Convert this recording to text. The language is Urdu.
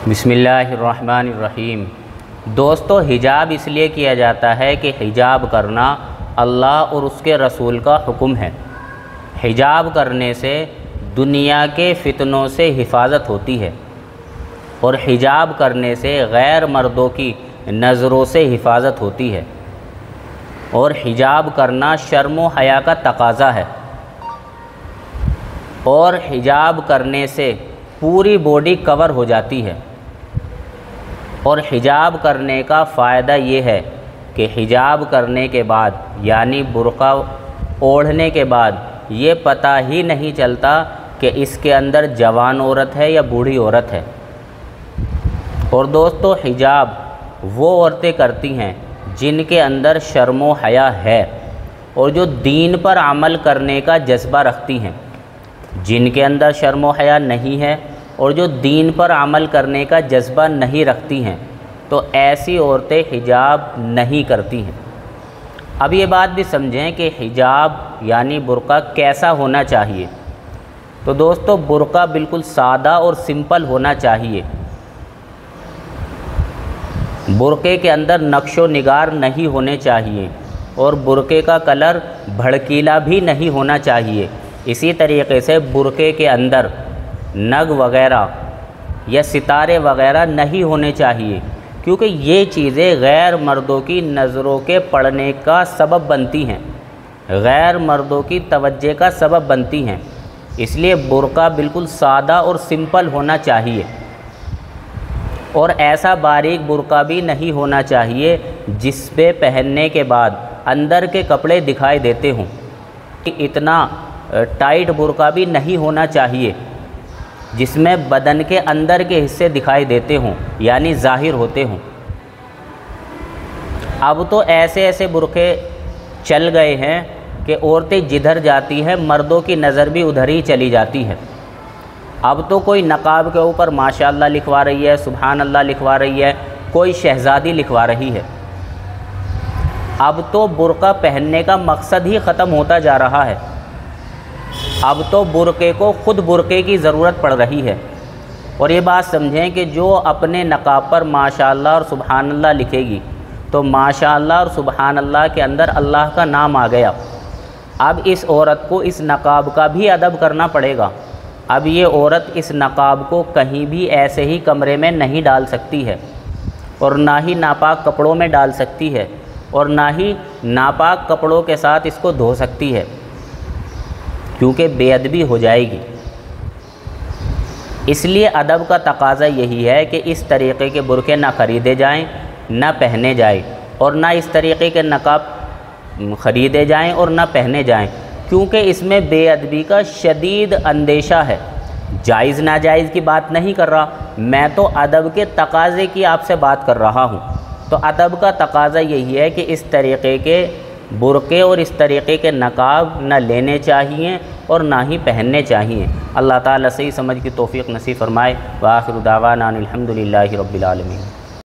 بسم اللہ الرحمن الرحیم۔ دوستو، حجاب اس لیے کیا جاتا ہے کہ حجاب کرنا اللہ اور اس کے رسول کا حکم ہے۔ حجاب کرنے سے دنیا کے فتنوں سے حفاظت ہوتی ہے اور حجاب کرنے سے غیر مردوں کی نظروں سے حفاظت ہوتی ہے، اور حجاب کرنا شرم و حیا کا تقاضا ہے، اور حجاب کرنے سے پوری باڈی کور ہو جاتی ہے۔ اور حجاب کرنے کا فائدہ یہ ہے کہ حجاب کرنے کے بعد یعنی برقع اوڑھنے کے بعد یہ پتہ ہی نہیں چلتا کہ اس کے اندر جوان عورت ہے یا بوڑھی عورت ہے۔ اور دوستو، حجاب وہ عورتیں کرتی ہیں جن کے اندر شرم و حیا ہے اور جو دین پر عمل کرنے کا جذبہ رکھتی ہیں۔ جن کے اندر شرم و حیا نہیں ہے اور جو دین پر عمل کرنے کا جذبہ نہیں رکھتی ہیں، تو ایسی عورتیں حجاب نہیں کرتی ہیں۔ اب یہ بات بھی سمجھیں کہ حجاب یعنی برقع کیسا ہونا چاہیے۔ تو دوستو، برقع بالکل سادہ اور سمپل ہونا چاہیے۔ برقعے کے اندر نقش و نگار نہیں ہونے چاہیے، اور برقعے کا کلر بھڑکیلا بھی نہیں ہونا چاہیے۔ اسی طریقے سے برقعے کے اندر نگ وغیرہ یا ستارے وغیرہ نہیں ہونے چاہیے، کیونکہ یہ چیزیں غیر مردوں کی نظروں کے پڑنے کا سبب بنتی ہیں، غیر مردوں کی توجہ کا سبب بنتی ہیں۔ اس لیے برقع بالکل سادہ اور سمپل ہونا چاہیے، اور ایسا باریک برقع بھی نہیں ہونا چاہیے جس پہ پہننے کے بعد اندر کے کپڑے دکھائی دیتے ہوں۔ اتنا ٹائٹ برقع بھی نہیں ہونا چاہیے جس میں بدن کے اندر کے حصے دکھائی دیتے ہوں یعنی ظاہر ہوتے ہوں۔ اب تو ایسے برقعے چل گئے ہیں کہ عورتیں جدھر جاتی ہیں مردوں کی نظر بھی ادھر ہی چلی جاتی ہے۔ اب تو کوئی نقاب کے اوپر ماشاءاللہ لکھوا رہی ہے، سبحان اللہ لکھوا رہی ہے، کوئی شہزادی لکھوا رہی ہے۔ اب تو برقع پہننے کا مقصد ہی ختم ہوتا جا رہا ہے۔ اب تو برقعے کو خود برقعے کی ضرورت پڑ رہی ہے۔ اور یہ بات سمجھیں کہ جو اپنے نقاب پر ماشاءاللہ اور سبحان اللہ لکھے گی تو ماشاءاللہ اور سبحان اللہ کے اندر اللہ کا نام آ گیا۔ اب اس عورت کو اس نقاب کا بھی ادب کرنا پڑے گا۔ اب یہ عورت اس نقاب کو کہیں بھی ایسے ہی کمرے میں نہیں ڈال سکتی ہے، اور نہ ہی ناپاک کپڑوں میں ڈال سکتی ہے، اور نہ ہی ناپاک کپڑوں کے ساتھ اس کو دھو سکتی ہے، کیونکہ بے ادبی ہو جائے گی۔ اس لیے ادب کا تقاضا یہی ہے کہ اس طریقے کے برقعے نہ خریدے جائیں، نہ پہنے جائیں، اور نہ اس طریقے کے نقاب خریدے جائیں اور نہ پہنے جائیں، کیونکہ اس میں بے ادبی کا شدید اندیشہ ہے۔ جائز ناجائز کی بات نہیں کر رہا، میں تو ادب کے تقاضے کی آپ سے بات کر رہا ہوں۔ تو ادب کا تقاضا یہی ہے کہ اس طریقے کے برقعے اور اس طریقے کے نقاب نہ لینے چاہیے اور نہ ہی پہننے چاہیے۔ اللہ تعالیٰ صحیح سمجھ کی توفیق نصیب فرمائے۔ وآخر دعوانا ان الحمد للہ رب العالمین۔